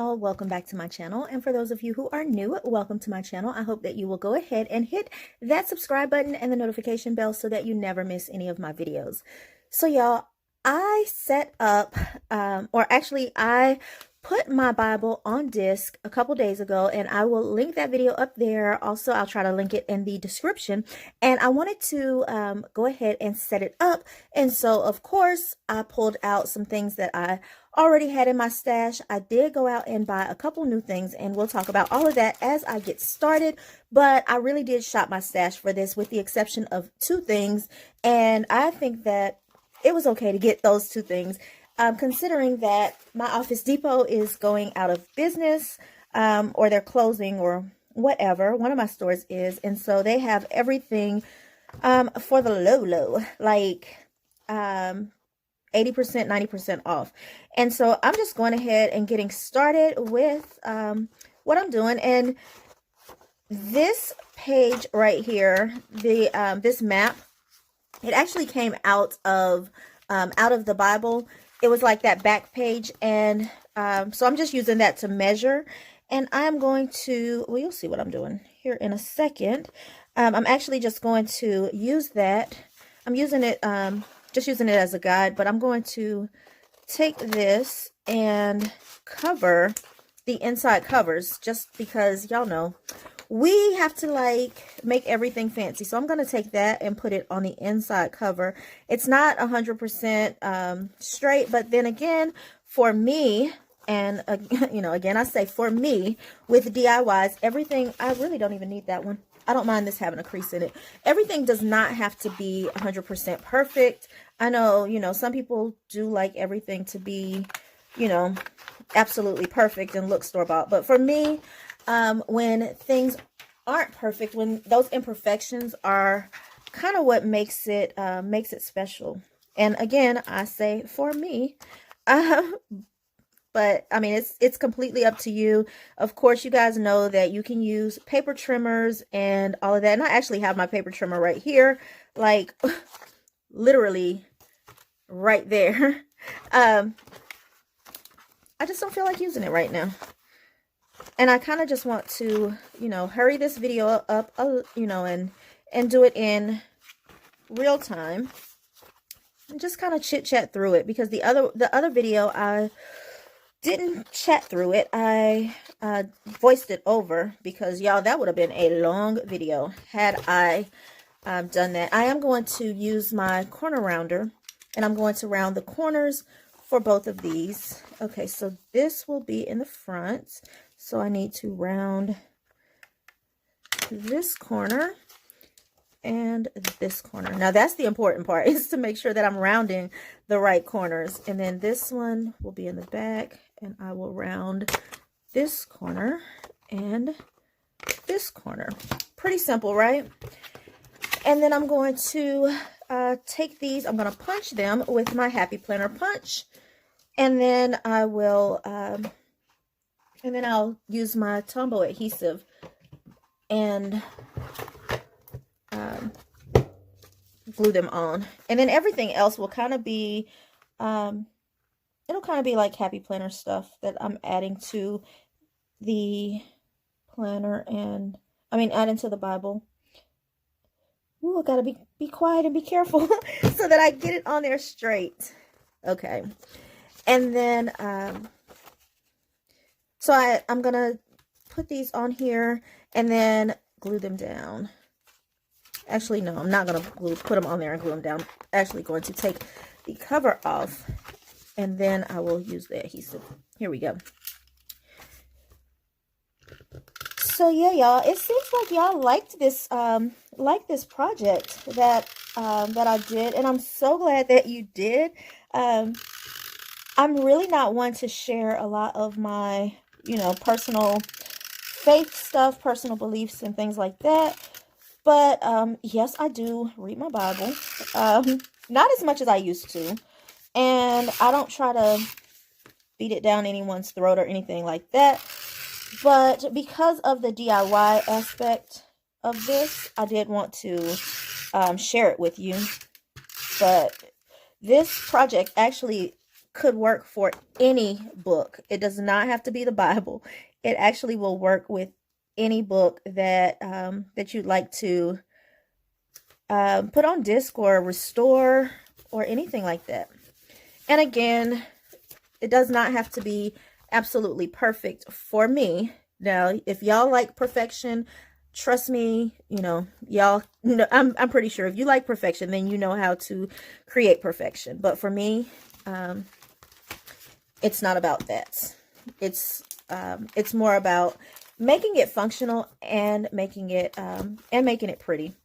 y'all, welcome back to my channel. And for those of you who are new, welcome to my channel. I hope that you will go ahead and hit that subscribe button and the notification bell so that you never miss any of my videos. So y'all, I set up, I put my Bible on disc a couple days ago, and I will link that video up there. Also, I'll try to link it in the description. And I wanted to go ahead and set it up. And so, of course, I pulled out some things that I already had in my stash. I did go out and buy a couple new things, and we'll talk about all of that as I get started. But I really did shop my stash for this, with the exception of two things. And I think that it was okay to get those two things. Considering that my Office Depot is going out of business, or they're closing or whatever. One of my stores is, and so they have everything for the low, like 80%, 90% off. And so I'm just going ahead and getting started with what I'm doing. And this page right here, this map, it actually came out of the Bible. It was like that back page, and so I'm just using that to measure. And I'm going to, well, you'll see what I'm doing here in a second. I'm actually just going to use that. I'm using it, just using it as a guide, but I'm going to take this and cover the inside covers, just because y'all know we have to like make everything fancy. So I'm going to take that and put it on the inside cover. It's not 100% straight, but then again, for me, and you know, again, I say for me with DIYs, everything, I really don't even need that one. I don't mind this having a crease in it. Everything does not have to be 100% perfect. I know, you know, some people do like everything to be, you know, absolutely perfect and look store-bought. But for me, when things aren't perfect, when those imperfections are kind of what makes it special. And again, I say for me, but I mean, it's completely up to you. Of course, you guys know that you can use paper trimmers and all of that. And I actually have my paper trimmer right here, like literally right there. I just don't feel like using it right now. And I kind of just want to, you know, hurry this video up, you know, and do it in real time. And just kind of chit chat through it, because the other video I didn't chat through it. I voiced it over, because y'all, that would have been a long video had I done that. I am going to use my corner rounder, and I'm going to round the corners for both of these. Okay, so this will be in the front. So I need to round this corner and this corner. Now that's the important part, is to make sure that I'm rounding the right corners. And then this one will be in the back, and I will round this corner and this corner. Pretty simple, right? And then I'm going to take these, I'm going to punch them with my Happy Planner punch. And then I will, and then I'll use my Tombow adhesive and glue them on. And then everything else will kind of be, it'll kind of be like Happy Planner stuff that I'm adding to the planner, and I mean adding to the Bible. Ooh, I gotta be quiet and be careful so that I get it on there straight. Okay. And then, so I'm going to put these on here and then glue them down. Actually, no, I'm not going to put them on there and glue them down. I'm actually going to take the cover off, and then I will use the adhesive. Here we go. So yeah, y'all, it seems like y'all liked this project that I did, and I'm so glad that you did. I'm really not one to share a lot of my, you know, personal faith stuff, personal beliefs and things like that. But yes, I do read my Bible. Not as much as I used to. And I don't try to beat it down anyone's throat or anything like that. But because of the DIY aspect of this, I did want to share it with you. But this project actually could work for any book. It does not have to be the Bible. It actually will work with any book that that you'd like to put on disc or restore or anything like that. And again, it does not have to be absolutely perfect for me. Now, if y'all like perfection, trust me, you know, y'all know, I'm pretty sure if you like perfection, then you know how to create perfection. But for me, it's not about that. It's more about making it functional and making it pretty.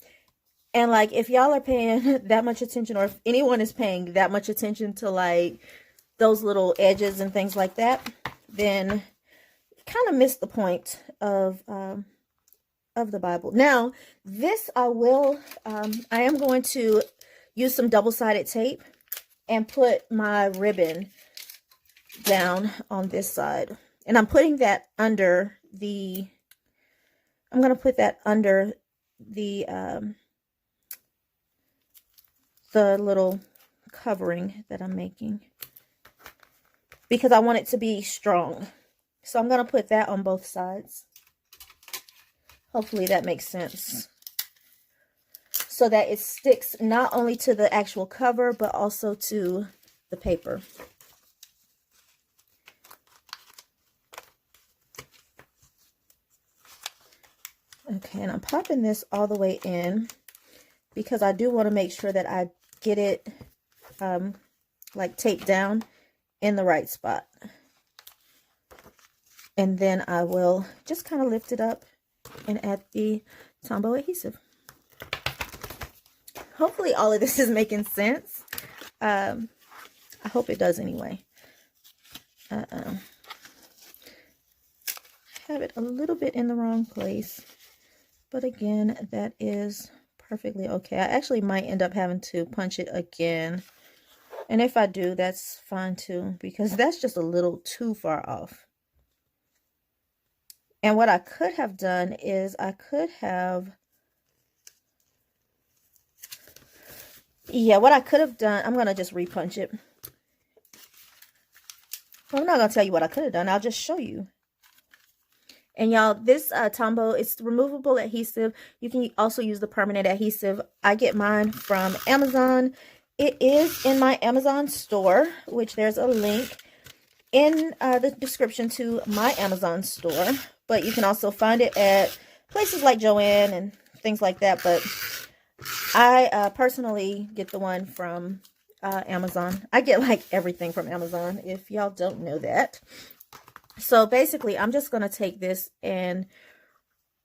And like, if y'all are paying that much attention, or if anyone is paying that much attention to like those little edges and things like that, then you kind of miss the point of the Bible. Now, this I am going to use some double-sided tape and put my ribbon down on this side. And I'm putting that under the, I'm going to put that under the little covering that I'm making, because I want it to be strong. So I'm going to put that on both sides. Hopefully that makes sense. So that it sticks not only to the actual cover, but also to the paper. Okay, and I'm popping this all the way in because I do want to make sure that I get it like taped down in the right spot. And then I will just kind of lift it up and add the Tombow adhesive. Hopefully all of this is making sense. I hope it does anyway. I have it a little bit in the wrong place, but again, that is perfectly okay. I actually might end up having to punch it again. And if I do, that's fine too, because that's just a little too far off. And what I could have done is I could have, what I could have done, I'm going to just repunch it. Well, I'm not going to tell you what I could have done. I'll just show you. And y'all, this Tombow, it's removable adhesive. You can also use the permanent adhesive. I get mine from Amazon. It is in my Amazon store, which there's a link in the description to my Amazon store. But you can also find it at places like Joann and things like that. But I personally get the one from Amazon. I get like everything from Amazon, if y'all don't know that. So basically, I'm just going to take this and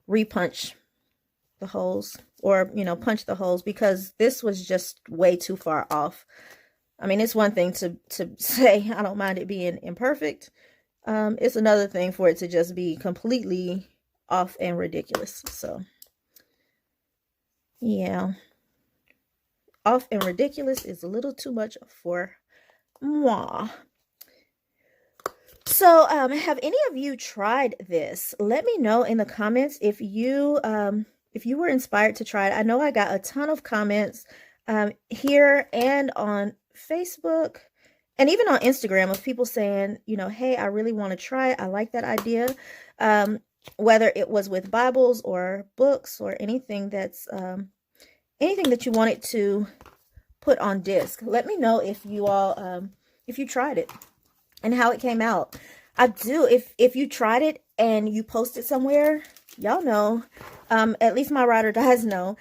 repunch the holes, or, you know, punch the holes, because this was just way too far off. I mean, it's one thing to say, I don't mind it being imperfect. It's another thing for it to just be completely off and ridiculous. So, yeah. Off and ridiculous is a little too much for moi. So, have any of you tried this? Let me know in the comments if you were inspired to try it. I know I got a ton of comments here and on Facebook and even on Instagram of people saying, you know, hey, I really want to try it. I like that idea. Whether it was with Bibles or books or anything that's anything that you wanted to put on disc. Let me know if you all if you tried it and how it came out. I do. If you tried it and you posted somewhere, y'all know, at least my ride or dies know,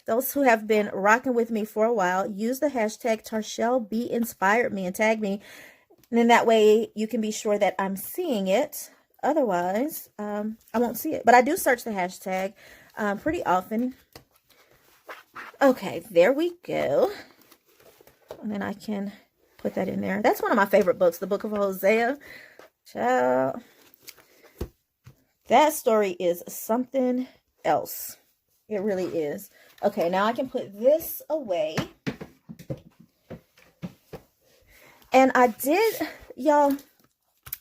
those who have been rocking with me for a while, use the hashtag Tarchelle B inspired me and tag me. And then that way you can be sure that I'm seeing it. Otherwise, I won't see it. But I do search the hashtag pretty often. Okay, there we go. And then I can put that in there. That's one of my favorite books, the Book of Hosea. Child, that story is something else. It really is. Okay, now I can put this away. And I did, y'all,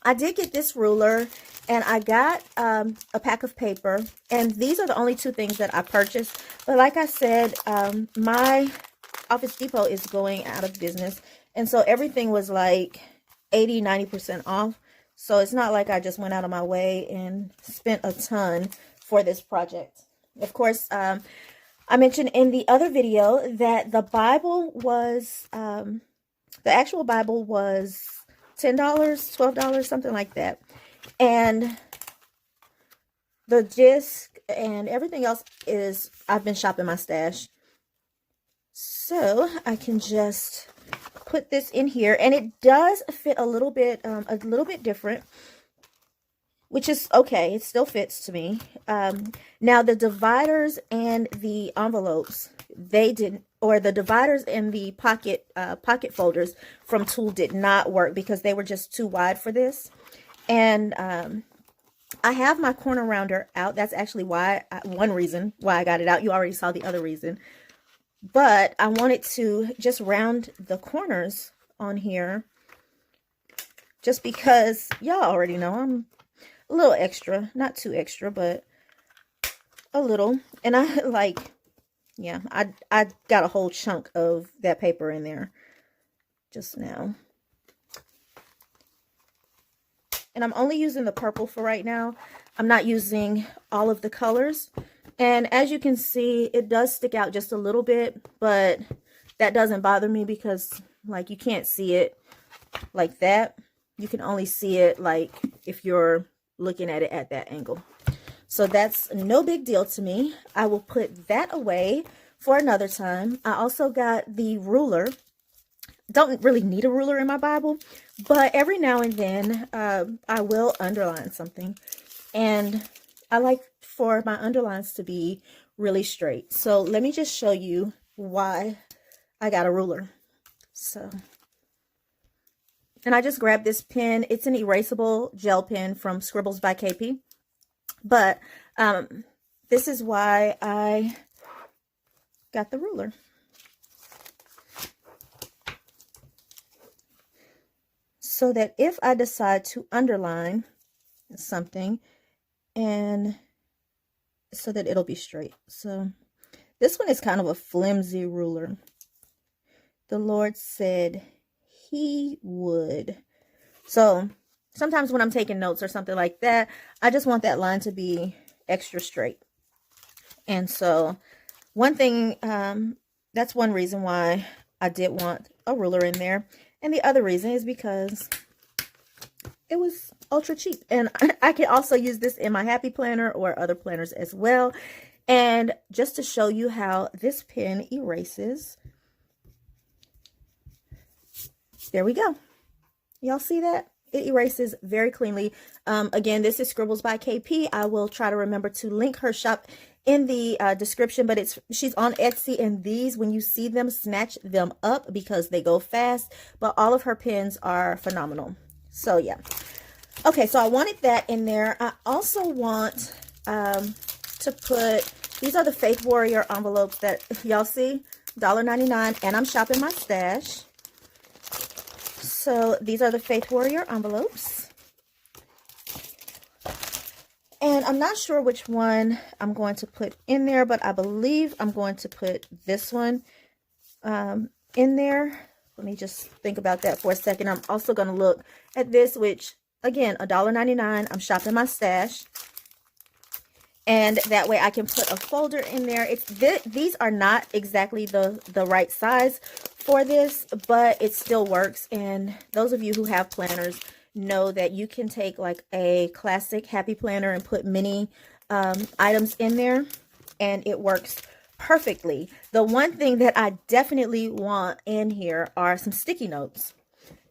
I did get this ruler, and I got a pack of paper. And these are the only two things that I purchased. But like I said, my Office Depot is going out of business. And so everything was like 80–90% off. So it's not like I just went out of my way and spent a ton for this project. Of course, I mentioned in the other video that the Bible was, the actual Bible was $10, $12, something like that. And the disc and everything else is, I've been shopping my stash. So I can just put this in here, and it does fit a little bit different, which is okay. It still fits to me. Now the dividers and the envelopes, they didn't, or the dividers and the pocket folders from Tool did not work because they were just too wide for this. And I have my corner rounder out. That's actually why, one reason why I got it out. You already saw the other reason. But I wanted to just round the corners on here just because y'all already know I'm a little extra. Not too extra, but a little. And I like, yeah, I got a whole chunk of that paper in there just now. And I'm only using the purple for right now. I'm not using all of the colors. And as you can see, it does stick out just a little bit, but that doesn't bother me because, like, you can't see it like that. You can only see it, like, if you're looking at it at that angle. So that's no big deal to me. I will put that away for another time. I also got the ruler. Don't really need a ruler in my Bible, but every now and then I will underline something. And I like for my underlines to be really straight. So let me just show you why I got a ruler. So, and I just grabbed this pen. It's an erasable gel pen from Scribbles by KP. But this is why I got the ruler. So that if I decide to underline something, and so that it'll be straight. So this one is kind of a flimsy ruler. The Lord said he would. So sometimes when I'm taking notes or something like that, I just want that line to be extra straight. And so one thing, that's one reason why I did want a ruler in there. And the other reason is because it was ultra cheap. And I can also use this in my Happy Planner or other planners as well. And just to show you how this pen erases, there we go. Y'all see that? It erases very cleanly. Again, this is Scribbles by KP. I will try to remember to link her shop in the description, but she's on Etsy, and these, when you see them, snatch them up because they go fast. But all of her pens are phenomenal. So yeah. Okay, so I wanted that in there. I also want to put, these are the Faith Warrior envelopes that y'all see, $1.99, and I'm shopping my stash. So these are the Faith Warrior envelopes. And I'm not sure which one I'm going to put in there, but I believe I'm going to put this one in there. Let me just think about that for a second. I'm also going to look at this, which, again, $1.99. I'm shopping my stash. And that way I can put a folder in there. These are not exactly the right size for this, but it still works. And those of you who have planners know that you can take like a classic Happy Planner and put many items in there, and it works perfectly. The one thing that I definitely want in here are some sticky notes.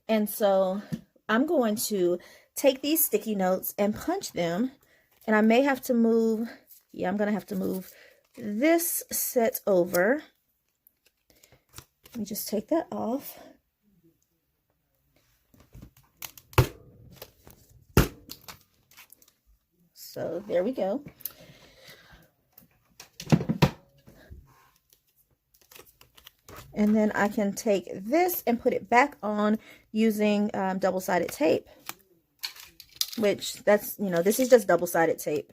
And so I'm going to take these sticky notes and punch them. And I may have to move, yeah, I'm going to have to move this set over. Let me just take that off. So there we go. And then I can take this and put it back on using double-sided tape. Which, that's, you know, this is just double-sided tape.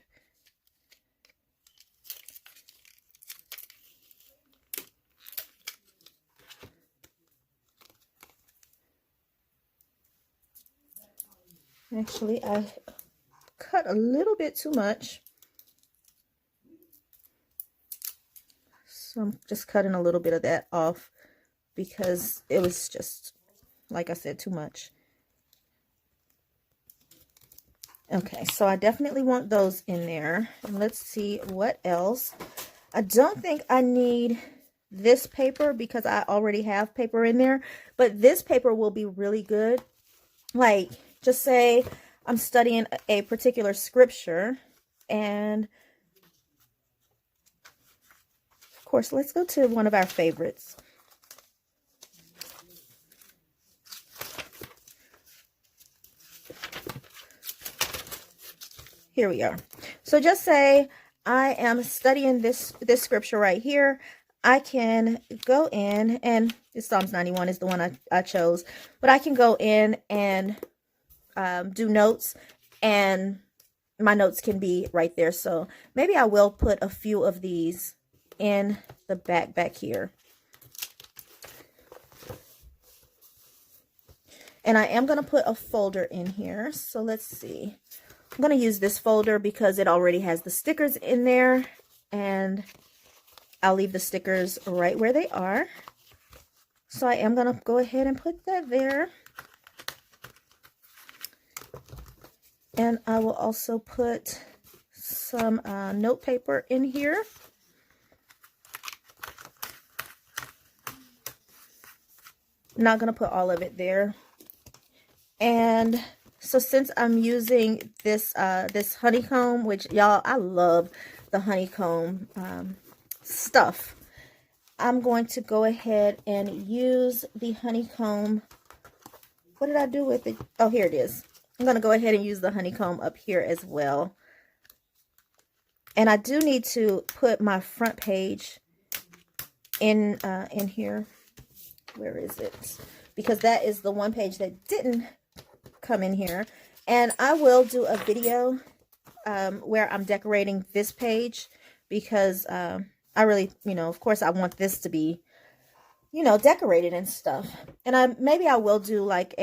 Actually, I cut a little bit too much. So I'm just cutting a little bit of that off because it was just, like I said, too much. Okay, so I definitely want those in there. And let's see what else. I don't think I need this paper because I already have paper in there, but this paper will be really good. Like, just say I'm studying a particular scripture, and of course, let's go to one of our favorites. Here we are. So just say I am studying this scripture right here. I can go in, and this Psalms 91 is the one I chose, but I can go in and do notes, and my notes can be right there. So maybe I will put a few of these in the back here. And I am going to put a folder in here. So let's see. I'm going to use this folder because it already has the stickers in there, and I'll leave the stickers right where they are. So I am going to go ahead and put that there. And I will also put some note paper in here. I'm not going to put all of it there. And so since I'm using this this honeycomb, which y'all, I love the honeycomb stuff, I'm going to go ahead and use the honeycomb. What did I do with it? Oh, here it is. I'm going to go ahead and use the honeycomb up here as well. And I do need to put my front page in here. Where is it? Because that is the one page that didn't come in here. And I will do a video where I'm decorating this page because I really, of course I want this to be, decorated and stuff. And maybe I will do like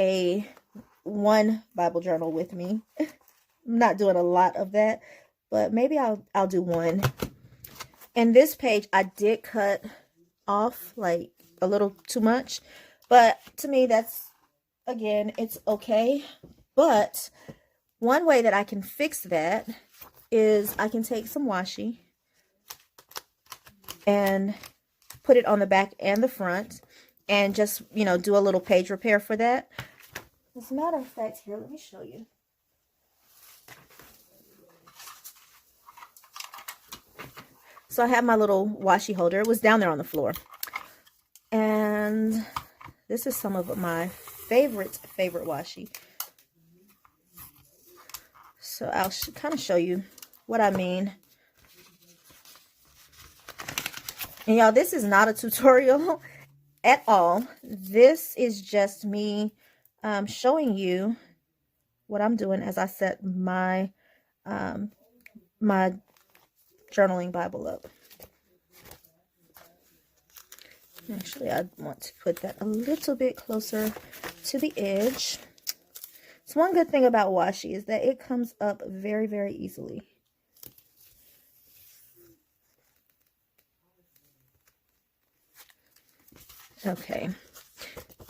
one Bible journal with me. I'm not doing a lot of that, but maybe I'll do one. And this page I did cut off like a little too much, but to me that's, again, it's okay. But one way that I can fix that is I can take some washi and put it on the back and the front and just, do a little page repair for that. As a matter of fact, here, let me show you. So I have my little washi holder. It was down there on the floor. And this is some of my favorite washi. So I'll kind of show you what I mean. And y'all, this is not a tutorial at all. This is just me showing you what I'm doing as I set my my journaling Bible up. Actually, I want to put that a little bit closer to the edge. So one good thing about washi is that it comes up very, very easily. Okay.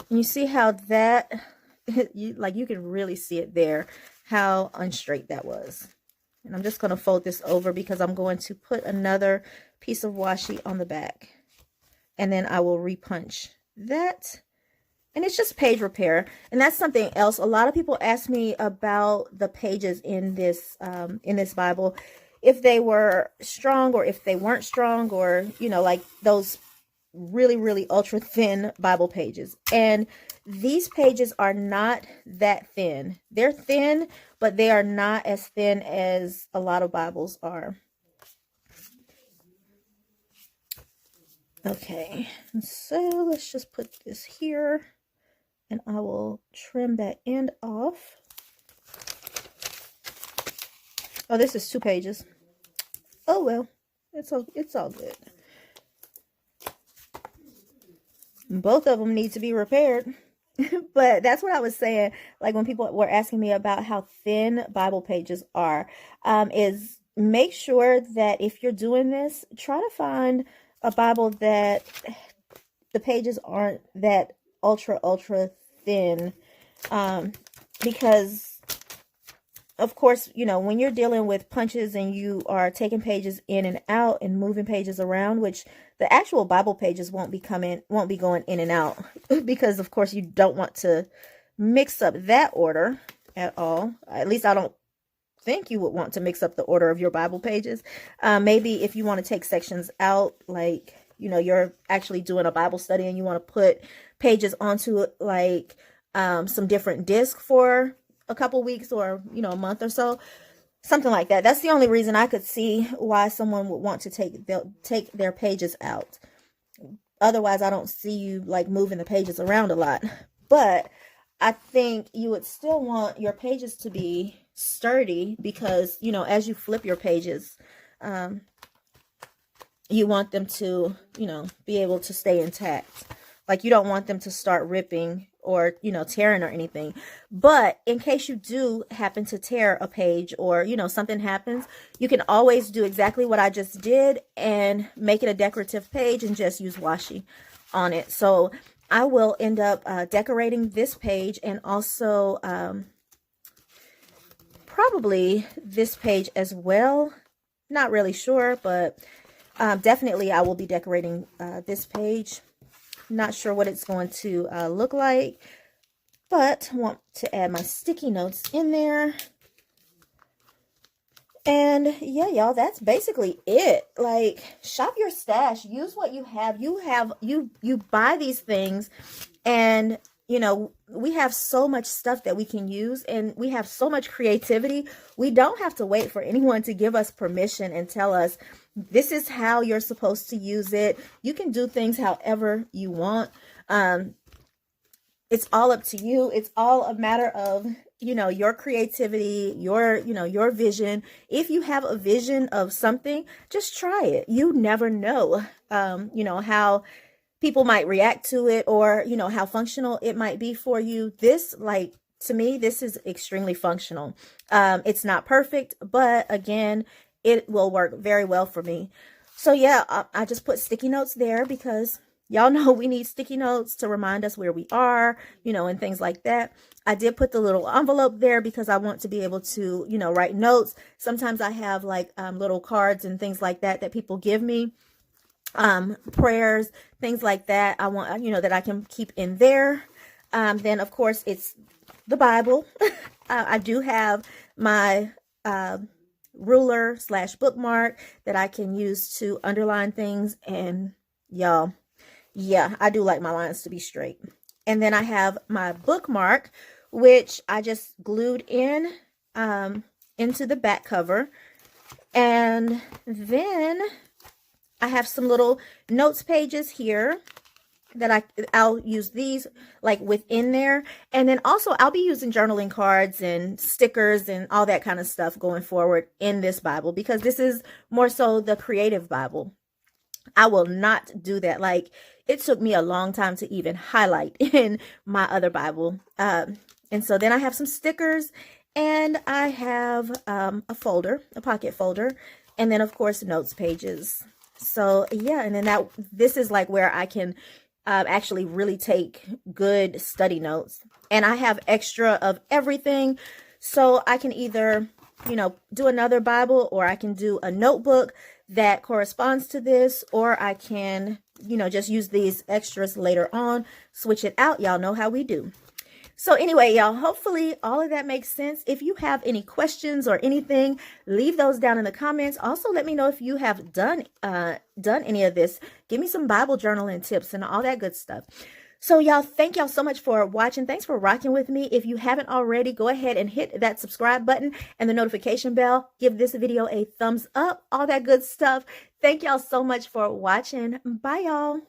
And you see how that, you can really see it there, how unstraight that was. And I'm just going to fold this over because I'm going to put another piece of washi on the back. And then I will repunch that. And it's just page repair. And that's something else. A lot of people ask me about the pages in this Bible, if they were strong or if they weren't strong, or, like those really, really ultra thin Bible pages. And these pages are not that thin. They're thin, but they are not as thin as a lot of Bibles are. Okay, so let's just put this here, and I will trim that end off. Oh, this is 2 pages. Oh well, it's all good. Both of them need to be repaired. But that's what I was saying. Like when people were asking me about how thin Bible pages are, is make sure that if you're doing this, try to find a Bible that the pages aren't that ultra thin, because of course, you know, when you're dealing with punches and you are taking pages in and out and moving pages around, which the actual Bible pages won't be going in and out because of course you don't want to mix up that order at all. At least I don't think you would want to mix up the order of your Bible pages. Maybe if you want to take sections out, like, you know, you're actually doing a Bible study and you want to put pages onto like some different disc for a couple weeks or, you know, a month or so, something like that. That's the only reason I could see why someone would want to take their pages out. Otherwise, I don't see you like moving the pages around a lot. But I think you would still want your pages to be sturdy because, you know, as you flip your pages, you want them to, you know, be able to stay intact. Like you don't want them to start ripping or, you know, tearing or anything. But in case you do happen to tear a page or, you know, something happens, you can always do exactly what I just did and make it a decorative page and just use washi on it. So I will end up decorating this page and also probably this page as well. Not really sure, but definitely I will be decorating this page. Not sure what it's going to look like, but want to add my sticky notes in there. And yeah, y'all, that's basically it. Like, shop your stash, use what you have. You buy these things, and you know, we have so much stuff that we can use, and we have so much creativity. We don't have to wait for anyone to give us permission and tell us this is how you're supposed to use it. You can do things however you want. It's all up to you. It's all a matter of, you know, your creativity, your, you know, your vision. If you have a vision of something, just try it. You never know, you know, how people might react to it or, you know, how functional it might be for you. This, like, to me, this is extremely functional. It's not perfect, but again, it will work very well for me. So yeah, I just put sticky notes there because y'all know we need sticky notes to remind us where we are, you know, and things like that. I did put the little envelope there because I want to be able to, you know, write notes. Sometimes I have like little cards and things like that that people give me, prayers, things like that. I want, you know, that I can keep in there. Then of course it's the Bible. I do have my ruler / bookmark that I can use to underline things, and y'all, yeah, I do like my lines to be straight. And then I have my bookmark, which I just glued in into the back cover. And then I have some little notes pages here that I'll use these like within there. And then also I'll be using journaling cards and stickers and all that kind of stuff going forward in this Bible, because this is more so the creative Bible. I will not do that. Like, it took me a long time to even highlight in my other Bible. And so then I have some stickers, and I have a folder, a pocket folder, and then of course notes pages. So yeah, and then this is like where I can actually really take good study notes. And I have extra of everything. So I can either, you know, do another Bible, or I can do a notebook that corresponds to this, or I can, you know, just use these extras later on, switch it out. Y'all know how we do. So anyway, y'all, hopefully all of that makes sense. If you have any questions or anything, leave those down in the comments. Also, let me know if you have done any of this. Give me some Bible journaling tips and all that good stuff. So y'all, thank y'all so much for watching. Thanks for rocking with me. If you haven't already, go ahead and hit that subscribe button and the notification bell. Give this video a thumbs up, all that good stuff. Thank y'all so much for watching. Bye, y'all.